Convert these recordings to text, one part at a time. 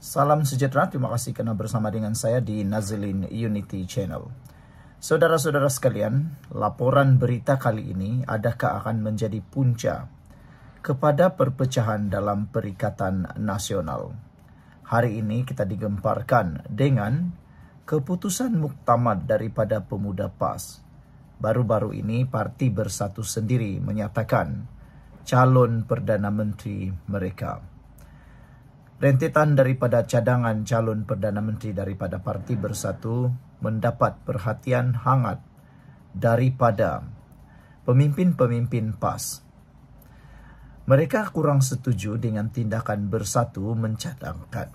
Salam sejahtera, terima kasih kerana bersama dengan saya di Nazilin Unity Channel. Saudara-saudara sekalian, laporan berita kali ini adakah akan menjadi punca kepada perpecahan dalam Perikatan Nasional. Hari ini kita digemparkan dengan keputusan muktamad daripada pemuda PAS. Baru-baru ini Parti Bersatu sendiri menyatakan calon Perdana Menteri mereka. Rentetan daripada cadangan calon Perdana Menteri daripada Parti Bersatu mendapat perhatian hangat daripada pemimpin-pemimpin PAS. Mereka kurang setuju dengan tindakan Bersatu mencadangkan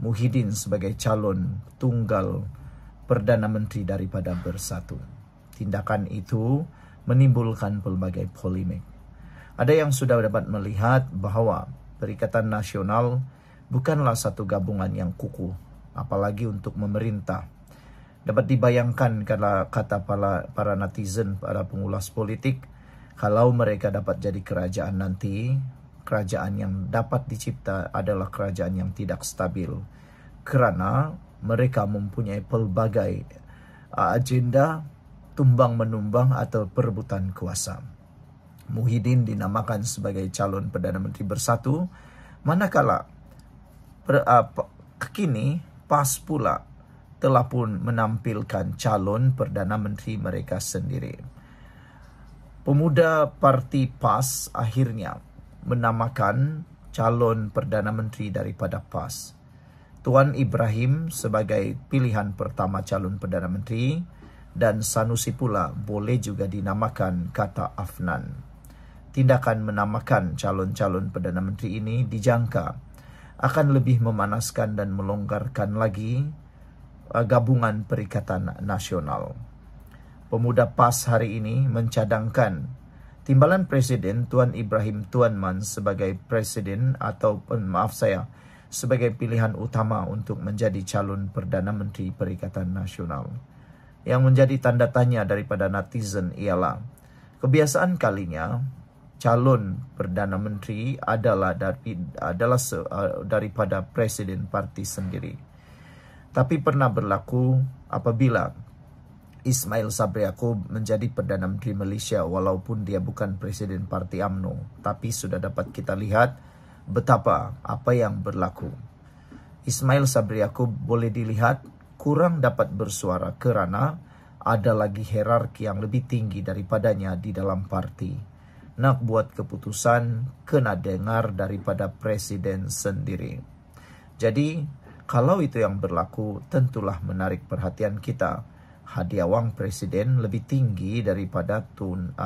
Muhyiddin sebagai calon tunggal Perdana Menteri daripada Bersatu. Tindakan itu menimbulkan pelbagai polemik. Ada yang sudah dapat melihat bahawa Perikatan Nasional bukanlah satu gabungan yang kukuh, apalagi untuk memerintah. Dapat dibayangkan kalau kata para netizen, para pengulas politik, kalau mereka dapat jadi kerajaan nanti, kerajaan yang dapat dicipta adalah kerajaan yang tidak stabil. Kerana mereka mempunyai pelbagai agenda tumbang-menumbang atau perebutan kuasa. Muhyiddin dinamakan sebagai calon Perdana Menteri Bersatu, manakala kini PAS pula telah pun menampilkan calon Perdana Menteri mereka sendiri. Pemuda Parti PAS akhirnya menamakan calon Perdana Menteri daripada PAS, Tuan Ibrahim sebagai pilihan pertama calon Perdana Menteri, dan Sanusi pula boleh juga dinamakan kata Afnan. Tindakan menamakan calon-calon Perdana Menteri ini dijangka akan lebih memanaskan dan melonggarkan lagi gabungan Perikatan Nasional. Pemuda PAS hari ini mencadangkan timbalan Presiden Tuan Ibrahim Tuan Man sebagai Presiden sebagai pilihan utama untuk menjadi calon Perdana Menteri Perikatan Nasional. Yang menjadi tanda tanya daripada netizen ialah kebiasaan kalinya calon Perdana Menteri adalah daripada Presiden Parti sendiri. Tapi pernah berlaku apabila Ismail Sabri Yaakob menjadi Perdana Menteri Malaysia walaupun dia bukan Presiden Parti UMNO. Tapi sudah dapat kita lihat betapa apa yang berlaku. Ismail Sabri Yaakob boleh dilihat kurang dapat bersuara kerana ada lagi hierarki yang lebih tinggi daripadanya di dalam parti. Nak buat keputusan kena dengar daripada Presiden sendiri. Jadi, kalau itu yang berlaku, tentulah menarik perhatian kita. Hadiah wang Presiden lebih tinggi daripada Tuan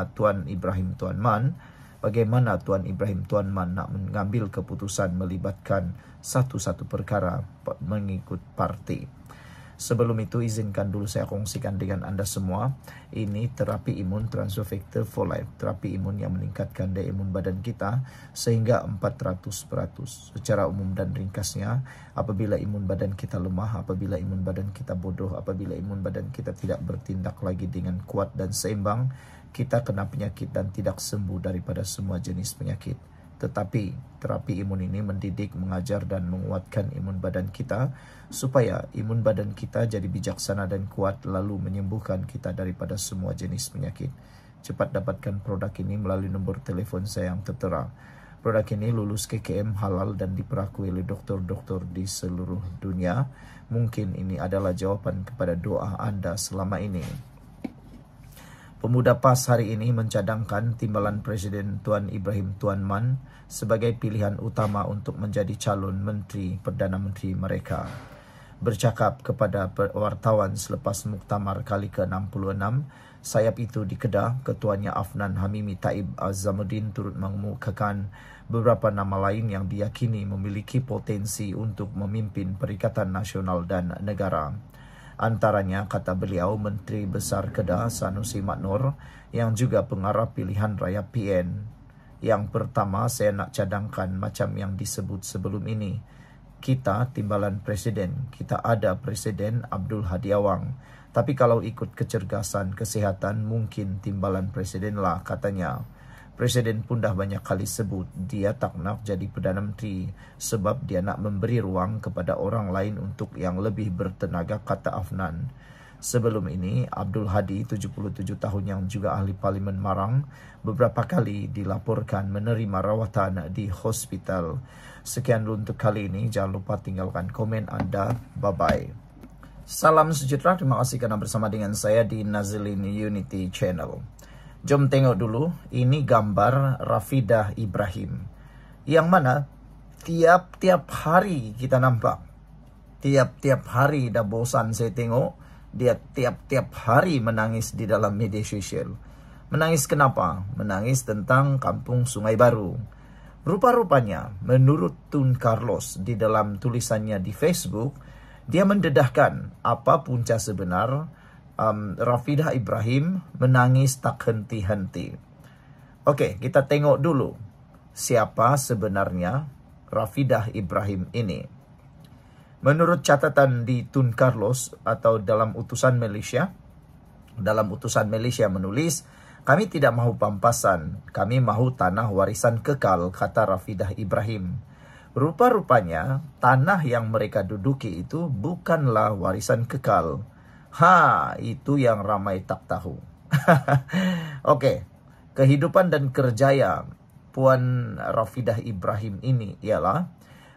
Ibrahim Tuan Man. Bagaimana Tuan Ibrahim Tuan Man nak mengambil keputusan melibatkan satu-satu perkara mengikut parti. Sebelum itu, izinkan dulu saya kongsikan dengan anda semua. Ini terapi imun Transfer Factor for Life. Terapi imun yang meningkatkan daya imun badan kita sehingga 400%. Secara umum dan ringkasnya, apabila imun badan kita lemah, apabila imun badan kita bodoh, apabila imun badan kita tidak bertindak lagi dengan kuat dan seimbang, kita kena penyakit dan tidak sembuh daripada semua jenis penyakit. Tetapi terapi imun ini mendidik, mengajar dan menguatkan imun badan kita supaya imun badan kita jadi bijaksana dan kuat lalu menyembuhkan kita daripada semua jenis penyakit. Cepat dapatkan produk ini melalui nombor telefon saya yang tertera. Produk ini lulus KKM halal dan diperakui oleh doktor-doktor di seluruh dunia. Mungkin ini adalah jawapan kepada doa anda selama ini. Pemuda PAS hari ini mencadangkan timbalan Presiden Tuan Ibrahim Tuan Man sebagai pilihan utama untuk menjadi calon Menteri Perdana Menteri mereka. Bercakap kepada wartawan selepas muktamar kali ke-66, sayap itu di Kedah, ketuanya Afnan Hamimi Taib Azamuddin turut mengemukakan beberapa nama lain yang diyakini memiliki potensi untuk memimpin Perikatan Nasional dan negara. Antaranya, kata beliau, Menteri Besar Kedah Sanusi Maknor yang juga pengarah pilihan raya PN. Yang pertama, saya nak cadangkan macam yang disebut sebelum ini. Kita timbalan Presiden, kita ada Presiden Abdul Hadi Awang. Tapi kalau ikut kecergasan kesihatan, mungkin timbalan Presiden lah, katanya. Presiden pun dah banyak kali sebut dia tak nak jadi Perdana Menteri sebab dia nak memberi ruang kepada orang lain untuk yang lebih bertenaga, kata Afnan. Sebelum ini, Abdul Hadi, 77 tahun yang juga ahli Parlimen Marang, beberapa kali dilaporkan menerima rawatan di hospital. Sekian dulu untuk kali ini. Jangan lupa tinggalkan komen anda. Bye-bye. Salam sejahtera. Terima kasih kerana bersama dengan saya di Nazilin Unity Channel. Jom tengok dulu. Ini gambar Rafidah Ibrahim. Yang mana tiap-tiap hari kita nampak. Tiap-tiap hari dah bosan saya tengok. Dia tiap-tiap hari menangis di dalam media sosial. Menangis kenapa? Menangis tentang Kampung Sungai Baru. Rupa-rupanya, menurut Tun Carlos di dalam tulisannya di Facebook, dia mendedahkan apa punca sebenar Rafidah Ibrahim menangis tak henti-henti. Oke, kita tengok dulu siapa sebenarnya Rafidah Ibrahim ini. Menurut catatan di Tun Carlos atau dalam utusan Malaysia menulis, kami tidak mahu pampasan, kami mahu tanah warisan kekal, kata Rafidah Ibrahim. Rupa-rupanya tanah yang mereka duduki itu bukanlah warisan kekal. Itu yang ramai tak tahu. Oke, kehidupan dan kerjaya Puan Rafidah Ibrahim ini ialah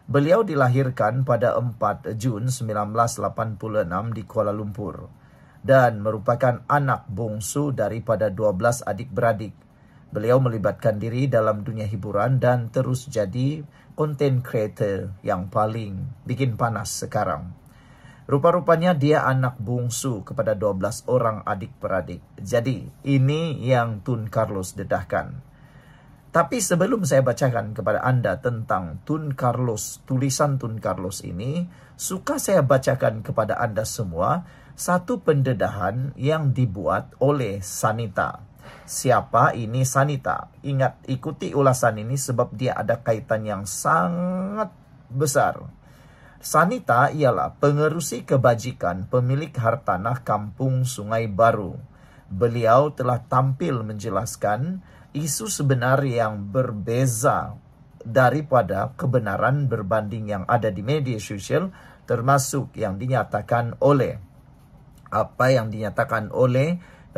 beliau dilahirkan pada 4 Jun 1986 di Kuala Lumpur dan merupakan anak bungsu daripada 12 adik-beradik. Beliau melibatkan diri dalam dunia hiburan dan terus jadi content creator yang paling bikin panas sekarang. Rupa-rupanya dia anak bungsu kepada 12 orang adik-beradik. Jadi, ini yang Tun Carlos dedahkan. Tapi sebelum saya bacakan kepada anda tentang Tun Carlos, tulisan Tun Carlos ini, suka saya bacakan kepada anda semua satu pendedahan yang dibuat oleh Sanita. Siapa ini Sanita? Ingat, ikuti ulasan ini sebab dia ada kaitan yang sangat besar. Sanita ialah pengerusi kebajikan pemilik hartanah Kampung Sungai Baru. Beliau telah tampil menjelaskan isu sebenar yang berbeza daripada kebenaran berbanding yang ada di media sosial, termasuk yang dinyatakan oleh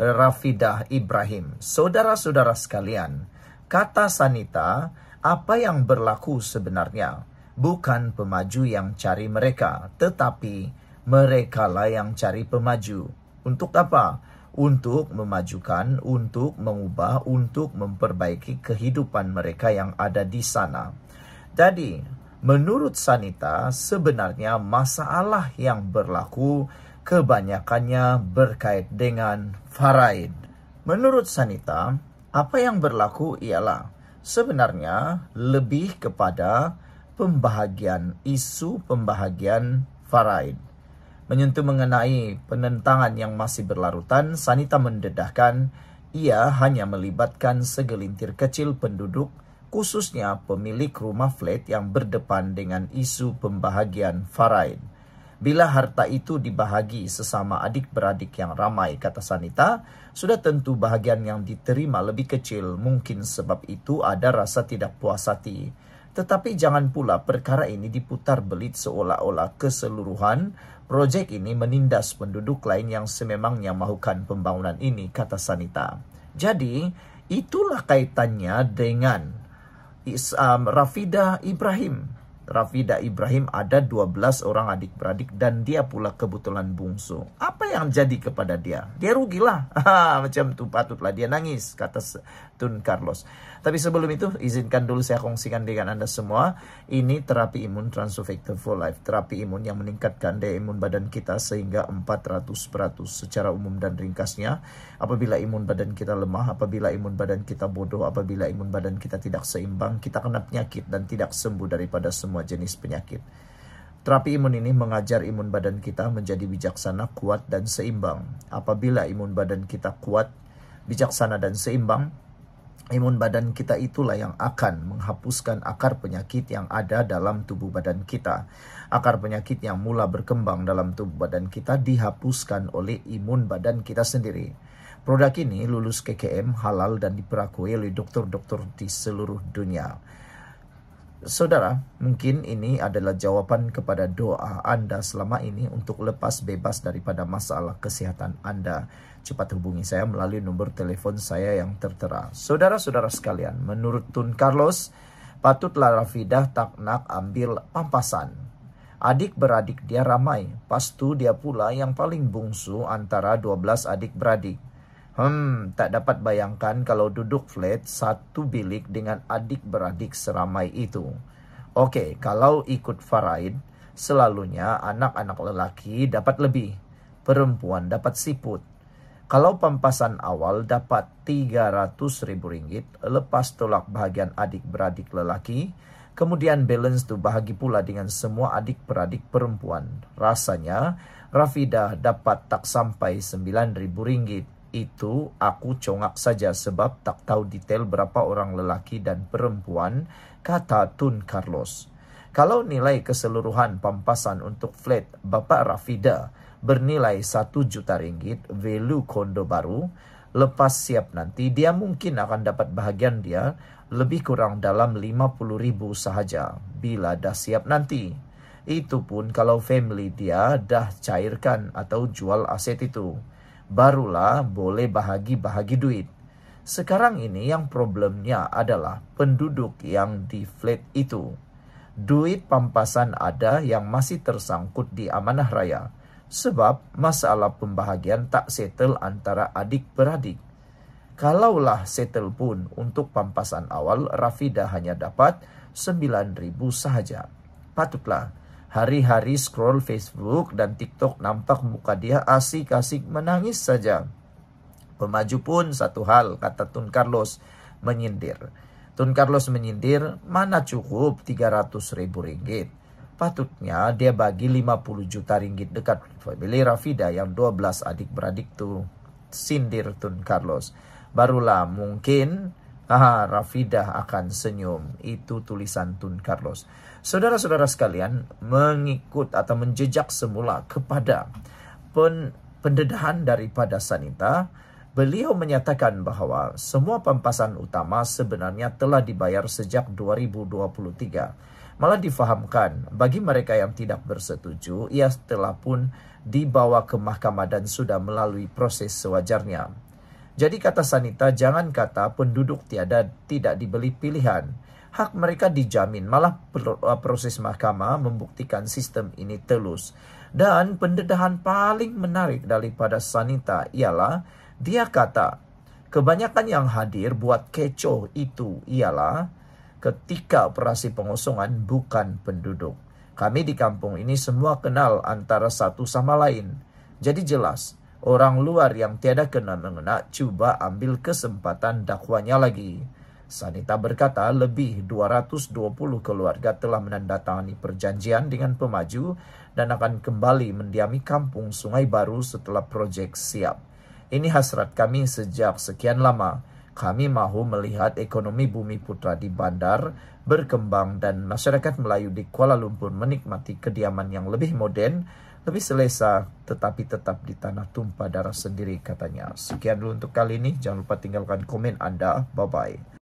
Rafidah Ibrahim. Saudara-saudara sekalian, kata Sanita, apa yang berlaku sebenarnya bukan pemaju yang cari mereka, tetapi merekalah yang cari pemaju. Untuk apa? Untuk memajukan, untuk mengubah, untuk memperbaiki kehidupan mereka yang ada di sana. Jadi, menurut Sanita, sebenarnya masalah yang berlaku kebanyakannya berkait dengan faraid. Menurut Sanita, apa yang berlaku ialah sebenarnya lebih kepada isu pembahagian faraid. Menyentuh mengenai penentangan yang masih berlarutan, Sanita mendedahkan ia hanya melibatkan segelintir kecil penduduk, khususnya pemilik rumah flat yang berdepan dengan isu pembahagian faraid. Bila harta itu dibahagi sesama adik-beradik yang ramai, kata Sanita, sudah tentu bahagian yang diterima lebih kecil. Mungkin sebab itu ada rasa tidak puas hati. Tetapi jangan pula perkara ini diputar belit seolah-olah keseluruhan projek ini menindas penduduk lain yang sememangnya mahukan pembangunan ini, kata Sanita. Jadi, itulah kaitannya dengan Rafidah Ibrahim. Rafidah Ibrahim ada 12 orang adik-beradik dan dia pula kebetulan bungsu. Apa yang jadi kepada dia? Dia rugilah. Macam tu patutlah dia nangis, kata Tun Carlos. Tapi sebelum itu, izinkan dulu saya kongsikan dengan anda semua. Ini terapi imun Transofector for Life. Terapi imun yang meningkatkan daya imun badan kita sehingga 400% secara umum dan ringkasnya. Apabila imun badan kita lemah, apabila imun badan kita bodoh, apabila imun badan kita tidak seimbang, kita kena penyakit dan tidak sembuh daripada semua jenis penyakit. Terapi imun ini mengajar imun badan kita menjadi bijaksana, kuat, dan seimbang. Apabila imun badan kita kuat, bijaksana, dan seimbang, imun badan kita itulah yang akan menghapuskan akar penyakit yang ada dalam tubuh badan kita. Akar penyakit yang mula berkembang dalam tubuh badan kita dihapuskan oleh imun badan kita sendiri. Produk ini lulus KKM, halal dan diperakui oleh dokter-dokter di seluruh dunia. Saudara, mungkin ini adalah jawaban kepada doa Anda selama ini untuk lepas bebas daripada masalah kesihatan Anda. Cepat hubungi saya melalui nomor telepon saya yang tertera. Saudara-saudara sekalian, menurut Tun Carlos, patutlah Rafidah tak nak ambil pampasan. Adik-beradik dia ramai, pastu dia pula yang paling bungsu antara 12 adik-beradik. Tak dapat bayangkan kalau duduk flat satu bilik dengan adik-beradik seramai itu. Oke, kalau ikut faraid, selalunya anak-anak lelaki dapat lebih, perempuan dapat siput. Kalau pampasan awal dapat Rp300.000, lepas tolak bahagian adik-beradik lelaki, kemudian balance tu bahagi pula dengan semua adik-beradik perempuan. Rasanya, Rafidah dapat tak sampai Rp9.000. Itu aku congak saja sebab tak tahu detail berapa orang lelaki dan perempuan, kata Tun Carlos. Kalau nilai keseluruhan pampasan untuk flat Bapak Rafidah bernilai Rp1 juta, value kondo baru, lepas siap nanti dia mungkin akan dapat bahagian dia lebih kurang dalam Rp50.000 sahaja bila dah siap nanti. Itu pun kalau family dia dah cairkan atau jual aset itu. Barulah boleh bahagi-bahagi duit. Sekarang ini yang problemnya adalah penduduk yang di flat itu. Duit pampasan ada yang masih tersangkut di amanah raya. Sebab masalah pembahagian tak settle antara adik-beradik. Kalaulah settle pun untuk pampasan awal, Rafidah hanya dapat Rp9.000 sahaja. Patutlah hari-hari scroll Facebook dan TikTok nampak muka dia asik-asik menangis saja. Pemaju pun satu hal, kata Tun Carlos menyindir. Tun Carlos menyindir, mana cukup Rp300.000. Patutnya dia bagi Rp50 juta dekat family Rafidah yang 12 adik-beradik tu. Sindir Tun Carlos. Barulah mungkin Rafidah akan senyum. Itu tulisan Tun Carlos. Saudara-saudara sekalian, mengikut atau menjejak semula kepada pendedahan daripada Sanita, beliau menyatakan bahawa semua pampasan utama sebenarnya telah dibayar sejak 2023. Malah difahamkan bagi mereka yang tidak bersetuju, ia telah pun dibawa ke mahkamah dan sudah melalui proses sewajarnya. Jadi kata Sanita, jangan kata penduduk tidak dibeli pilihan. Hak mereka dijamin, malah proses mahkamah membuktikan sistem ini telus. Dan pendedahan paling menarik daripada Sanita ialah, dia kata, kebanyakan yang hadir buat kecoh itu ialah ketika operasi pengosongan bukan penduduk. Kami di kampung ini semua kenal antara satu sama lain. Jadi jelas, orang luar yang tiada kena-mengena cuba ambil kesempatan dakwanya lagi. Sanita berkata lebih 220 keluarga telah menandatangani perjanjian dengan pemaju dan akan kembali mendiami kampung Sungai Baru setelah projek siap. Ini hasrat kami sejak sekian lama. Kami mahu melihat ekonomi Bumi Putra di bandar berkembang dan masyarakat Melayu di Kuala Lumpur menikmati kediaman yang lebih moden, lebih selesa, tetapi tetap di tanah tumpah darah sendiri, katanya. Sekian dulu untuk kali ini. Jangan lupa tinggalkan komen Anda. Bye-bye.